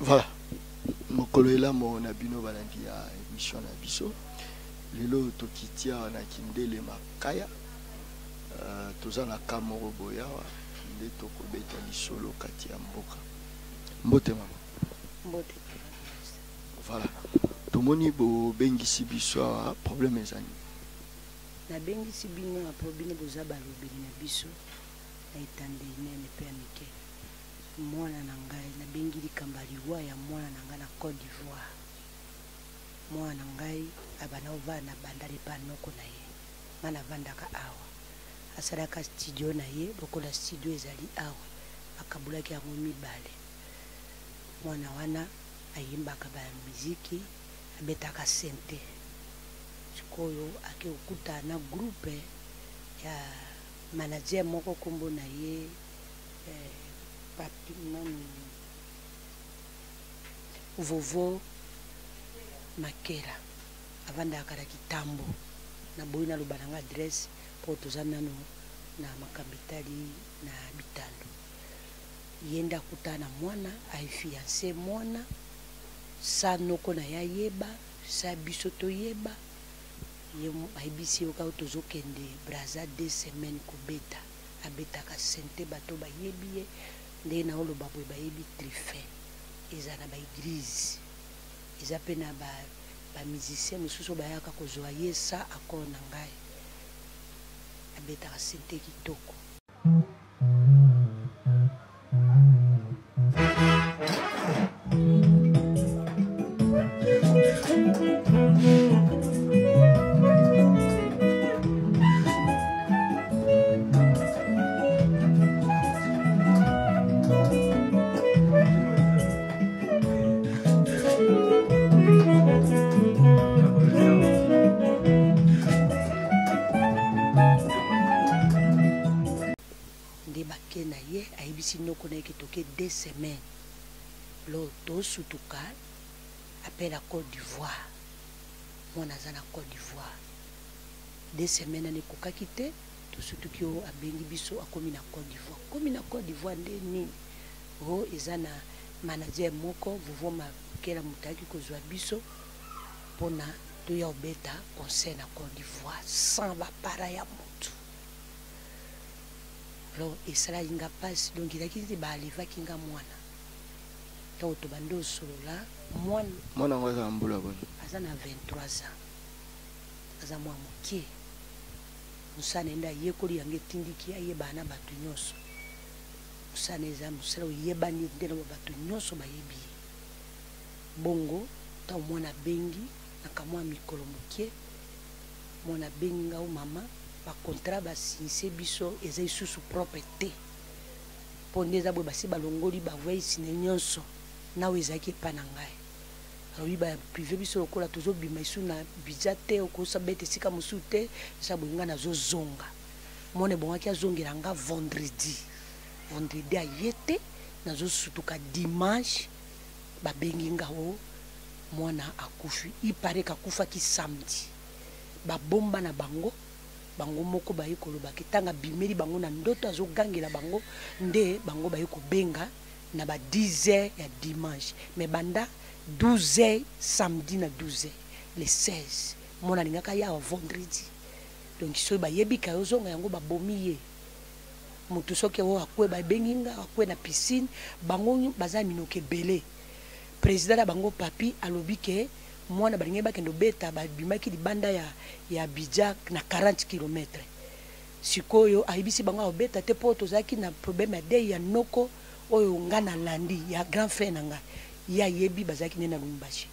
Voilà. Mokoloela mo na bino balandi ya émission na biso. Lelo tokitia na kindele makaya. Toza na kamoro boya nde tokobeta lisolo kati ya mboka. Mbote mama. Mbote. Voilà. Tomoni bo bengisi biso problème ezani. Na bengisi bino a problème boza balobeli na biso. Na itande nene pe amike. Mwana na ngai na bengi likamba liwa ya mwana na ngai na Côte d'Ivoire. Mwana na ngai abana ovana bandali panoko na ye. Mana vandaka awa. Asalaka studio na ye lokola studio ezali awa. Akabulaki yango mibale. Mwana wana ayimbaka ba muziki abetaka sente. Sikoyo ake okuta na groupe ya manager moko kombo na ye papi nani Vovo Makera avanda kala kitambo na boyi na lubananga adresse po tozanano na makambitali na bitalo yenda kutana mwana aifiance mwana sa noko na ya yeba sa biso to yeba yemo aibisi oka tozokende Braza 2 semaines kobeta abetaka sente bato bayebiye nde na olo babwe bayebi trife eza na ba église eza pe na ba musicien mosusu bayaka kozwa yesa akona na ngai abetaka sente kitoko. Sinoko na ekitoke 2 semaines lo to sutuka appelle à Côte d'Ivoire mwana za na Côte d'Ivoire 2 semaines ne kokaki te to sutuki o abengi biso akomi na Côte d'Ivoire komi na Côte d'Ivoire nde nini o ezana manager moko Vovo Makera mutaki kozwa biso pona to ya obeta concert na Côte d'Ivoire sans ba para ya motu. Alors, et ça là, il n'a pas, donc il a quitté Baliva qui n'a moine. Donc, tu bandes sur là, moine. Moi, on va en boula bonne. Azan a 23 ans. Azan moi moké. Musa nenda yekoli yange tindiki ayebana batu nyoso. Musa neza musala yebani ndena batu nyoso bayebi. Bongo, ta mwana bengi, nakamwa mikolo moké. Mwana benga ou mama. Ba contrat ba sinse biso eza isusu propriété pondeza bwe basi balongoli ba voice ne nyonso nawe ezaki pa na ngai awi ba privé biso lokola tozobima isu na bijate okosa bete sika musute sa bwenga na zozonga mone bongaki azongela nga vendredi ayete na zosutuka dimanche ba bengi ngawo mwana akufi ipare kakufa ki samedi ba bomba na bango bango moko bayi koloba kitanga bimeli bango na ndoto azogangela bango nde bango bayi kobenga na ba 10h ya dimanche mais banda 12h samedi na 12h le 16 mona lingaka ya vendredi donc so bayebi ka yozonga yango babomi ye mutu soki wo akwe ba benginga akwe na piscine bango baza minoke belé président na bango papi alobi ke mwana balingi bakendo beta babimaki libanda ya Abidjan na 40 km. Sikoyo aibisi bango obeta te po tozaki na problème de ya noko oyo ngana landi ya grand frère nanga ya yebi bazaki nena Lumbashi.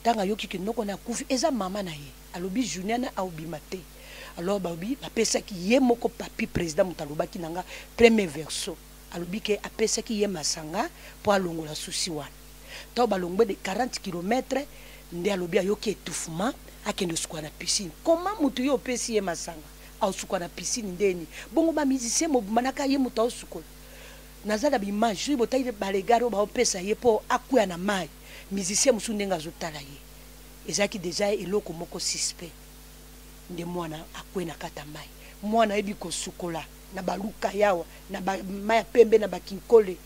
Tanga yoki ki noko na kufi eza mama na ye. Alobi Juniana aubimate. Alors babi bapesaki ye moko papi président mutalobaki nanga premier verso. Alobi ke apesaki ye masanga po alongola susi wana. To balongbe de 40 km nde alobi ayoki étouffement akende sukwa na piscine. Comment mutu yo pesi ye masanga au sukwa na piscine ndeni bongo ba musicien mo manaka ye mutu au sukwa nazala bi image bo tayi ba regaro ba opesa ye po akuya na mai musicien musu ndenga zotala ye ezaki déjà eloko moko suspect nde mwana akwe na kata mai mwana ebi ko sukola na baluka yawa na ba mai pembe na bakinkole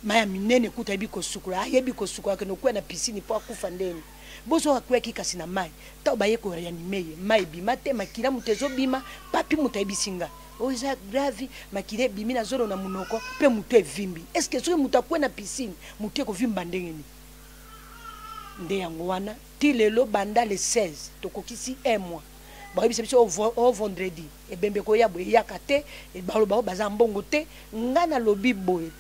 maya minene kuta yebi kosukula ayebi kosukula ke nokwe na piscine po akufa ndeni bozo akwe kikasi na mai ta baye ko reanime mai bima te makila mutezo bima papi mutayebi singa oza grave makile bimi na zoro na munoko pe mutu evimbi est-ce que soki mutu akwe na piscine mutu ko vimba ndengeni nde yango wana ti lelo banda le 16 tokokisi un mois bayebi biso au vendredi ebembe ko ya boye yakate e baloba baza mbongo te ngana lobi boye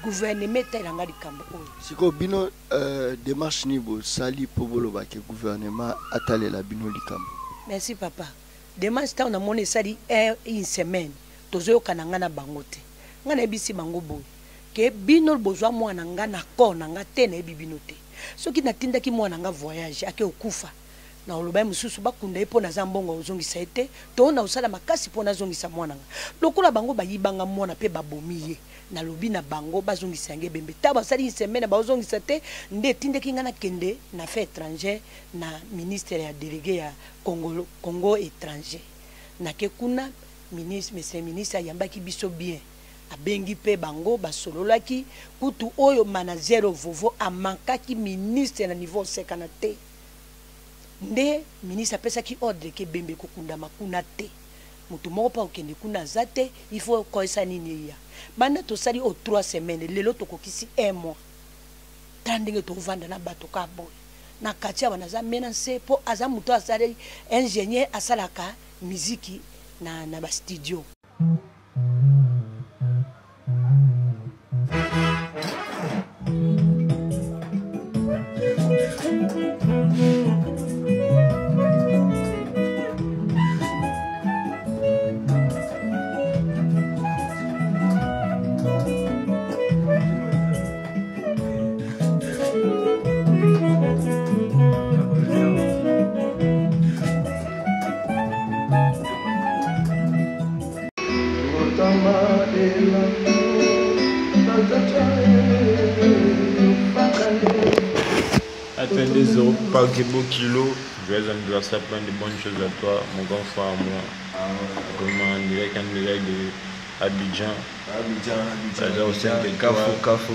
gouvernement telanga likambo oyo siko bino démarche nibo sali po boloba ke gouvernement atalela bino likambo. Merci papa. Démarche ta on a moni sali une semaine tozo kana ngana bango te ngana ebisi bango boye ke bino bozwa mwana ngana ko na ngate na ebibino te soki natindaki mwana nga voyage ake okufa na oloba mususu bakunda epo na zambongo ozongisa ete to na usala makasi po na zongisa mwana nga lokola bango bayibanga mwana pe babomiye na lobi na bango bazongisa nge bembe ta basali semaine bazongisa te nde tindeki ngana kende na fait étranger na ministère ya délégué ya Congo étranger na ke kuna monsieur ministre yambaki biso bien abengi pe bango basololaki kutu oyo manager vovo amankaki ministre na niveau sekana te nde ministre apesaki ordre ke bembe kokunda makuna te mutu moko pa okende kuna zate il faut koisa nini ya banda tosali o 3 semaines lelo tokokisi 1 mois tandenge to vanda na bato ka boy na katia banaza menanse po aza mutu asali ingénieur asalaka muziki na ba studio. Atteindre 0 par kilo, joyeux anniversaire, plein de bonnes choses à toi, mon grand frère à moi. Vraiment en direct de Abidjan. Kafou.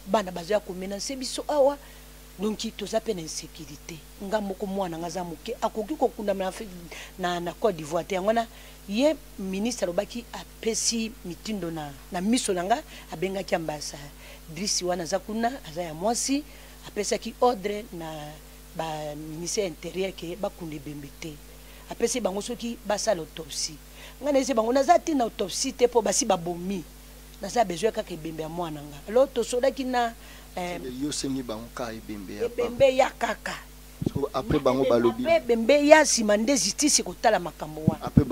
Bana bazo ya komenanse biso awa donc toza pe na insécurité ngambo ko mwana ngaza muke akoki kokunda na Côte d'Ivoire te ngona ye ministre lobaki apesi mitindo na miso nanga abengaki ambasa Drisi wana za kuna aza ya mwasi apesaki ordre na ba ministère intérieur ke bakunde bembete apesi bango soki basala autopsie ngana ese bango naza tina autopsie te po basi babomi naza besoin kaka ebembe ya mwana nga alors tosodaki na yo sengi bango ka ebembe ya kaka so après bango balobi bembe ya sima nde justice kotala makambo wana après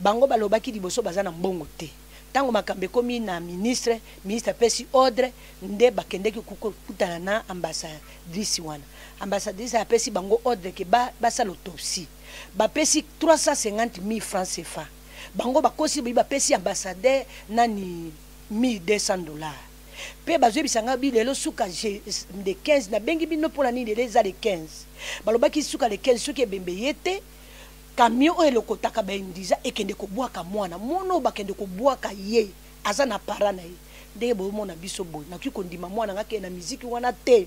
bango balobaki liboso baza na mbongo te tango makambo ekomi na ministre apesi ordre nde bakendeki kukutana na ambassadrice wana ambassadrice apesi bango ordre ke basala autopsie bapesi 350,000 francs CFA bango bakosi bapesi ambassadeur nani $1,200 pe bazwe bisanga bilelo suka de 15 na bengi bino pona nini les za de 15 balobaki suka le 15 suka bembe yete camion oyo lokotaka baindiza ekende kobwaka mwana mono bakende kobwaka ye aza na para na ye ndenge bomona biso boy nakoki kondima mwana ngake na muziki wana te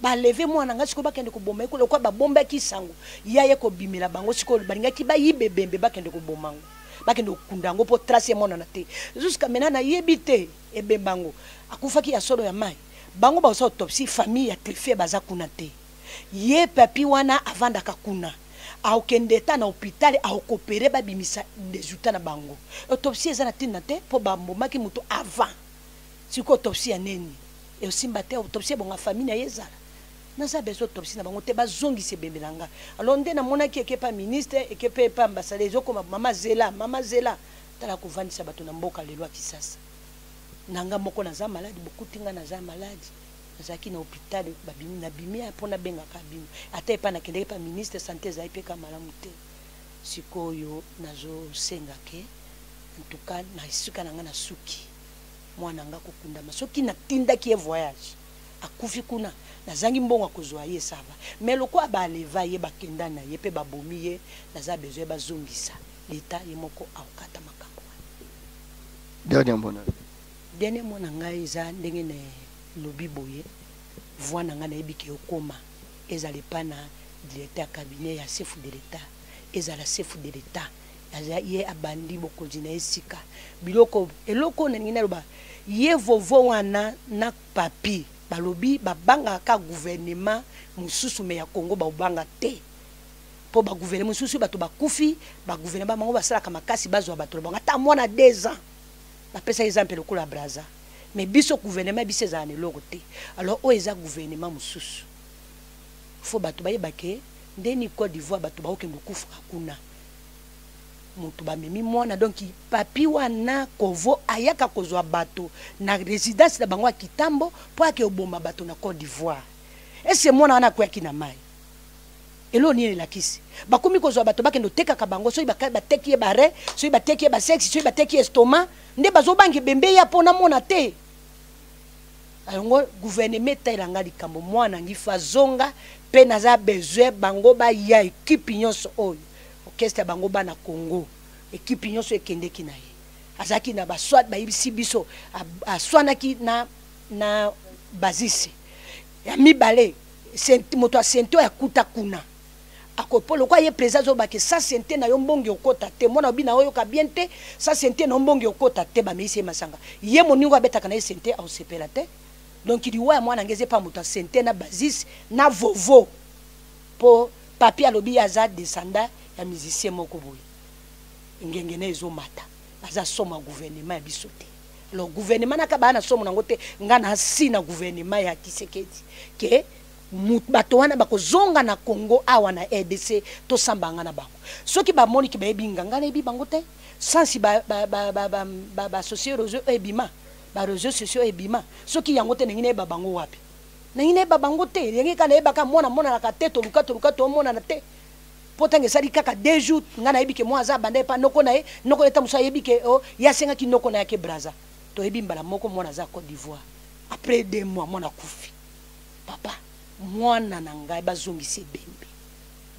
baleve mwana nga siko bakende koboma ekolo kwa babombaki sango yaye kobimela bango siko balingaki bayibe bembe bakende kobomango bakende kundango po tracer mona na te jusqu'à maintenant na yebite ebembango akufaki ya solo ya mai bango ba so autopsie famille ya trifé baza kuna te ye papi wana avandaka kuna aokende ta na hôpital aokopere babimisa resultat na bango autopsie eza na tina te po bambomaki muto avant siko autopsie ya neni e osimba te autopsie bonga famille na yezala naza besoin autopsie na bango te bazongisa bembelanga alors nde na monaki ekepa ministre ekepa pa ambassadeur ezokoma mama zela tala kovandisa bato na mboka lelo ya Kisasa nanga moko naza malade bokutinga naza malade nazaki na hôpital babimi na bimi pona benga ka bimi ata epa nakendeki pa ministre santé ezali mpe ka malamu te sikoyo nazosenga ke en tout cas na esika nanga na suki mwana nga kokundama soki natindaki ye voyage akufi kuna nazangi mbongo akozwa ye sava mais loko abaleva ye bakenda na ye mpe babomi ye naza besoin bazongisa leta ye moko akokata makambo dernier mwana ngai eza ndenge ne lobi boye voix na nga nayebi ke okoma ezala epa na directeur ya cabinet ya chef de l'état ezala chef de l'état ye abandi bokonzi na esika biloko eloko na ningi naloba ye vovo wana na papi balobi babanga ka gouvernement mususu me ya Congo babanga te po ba gouvernement mususu bato bakufi ba gouvernement bango basalaka makasi bazwa bato bango ata mwana 2 ans bapesa exemple lokola Braza mais biso gouvernement biso ezala na eloko te alors oyo eza gouvernement mususu fo bato bayebake ndeni Côte d'Ivoire bato bakokende kufa kuna mutu bamemi mwana donc papi wana kovo ayaka kozwa bato na résidence na bango ya Kitambo po ake oboma bato na Côte d'Ivoire ese mwana wana kwaki na mai elo ni elakisi bakomi kozwa bato bakendo tekaka bango soki bateki ye bare soki bateki ye basexe soki bateki estomac nde bazobangi bembe ya pona mona te alongo gouvernement tailanga likambo mwana ngi fazonga pe naza besoin bango ba ya équipe nyonso oyo orchestre bango ba na Congo équipe nyonso ekendeki na ye azaki na baswat bayibisi biso aswanaki na bazisi ya mibale moto a sento ya kuta kuna akopolo kwa ye président zo bake sa sente na yo mbongi okota te mona obina oyo ka bien te sa sente na mbongi okota te ba meise masanga ye moningo abetaka na ye sente au sepela te donc il wa mwana ngeze pa moto a sente na basis na vovo po papi alobi aza descendant ya musicien moko boye ngenge na ezo mata aza soma gouvernement ya biso te alors gouvernement na ka ba na somo nango te ngana si na gouvernement ya Kisekedi ke bato wana bakozonga na Congo awa na RDC to sambanga na bango soki ba moni ki ba ebinga ngana ebi bango te sansi ba associé réseau ebima ba réseaux sociaux ebima soki yango te ngine ba bango wapi na ngine ba bango te yengi kana ebaka mona na ka te to luka to mona na te potanga sali kaka 2 jours ngana ebi ke mwa za banda pa noko na e noko eta musa ebi ke o ya senga ki noko na ke Braza to ebi mbala moko mona za Côte d'Ivoire après 2 mois mona kufi papa mwana na ngai bazongisi bembe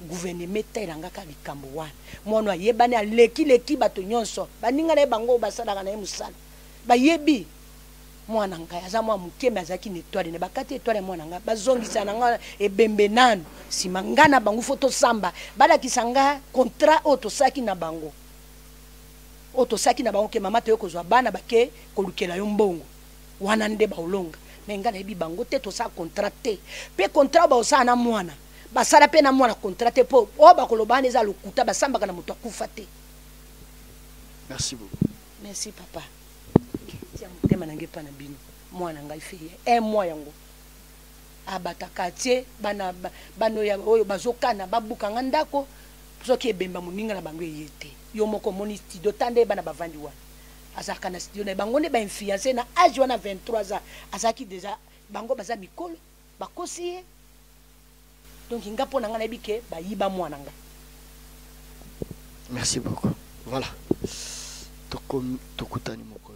gouvernement tailanga ka likambo wana mwana ayebani aleki bato nyonso baninga na bango basalaka na ye musala bayebi mwana ngai aza mwa mukeme azaki na étoile ne bakati étoile mwana ngai bazongisa na ngai ebembe nanu sima ngana bango foto samba balakisa ngai contrat otosaki na bango ke mama to yokozwa bana bake kolukela yo mbongo wana nde baolonga menga na ebi bango te to sa contrat te pe contrat ba osana na mwana basala pe na mwana contrat te po o ba kolobana eza lokuta basamba kana mutu akufa te. Merci beaucoup. Merci papa. Tia mutema nange pa na bino mwana ngai feye 1 mois yango abataka tie bano ya oyo bazokana babuka ngandako soki ebemba muninga na bango yete yo moko moni studio tande bana bavandi wana azaka na studio na bango ne ba influencer na âge wana 23 ans azaki déjà bango baza mikolo bakosi donc ngapo na ngana bike ba yiba mwana nga. Merci beaucoup. Voilà. Tokutani moko.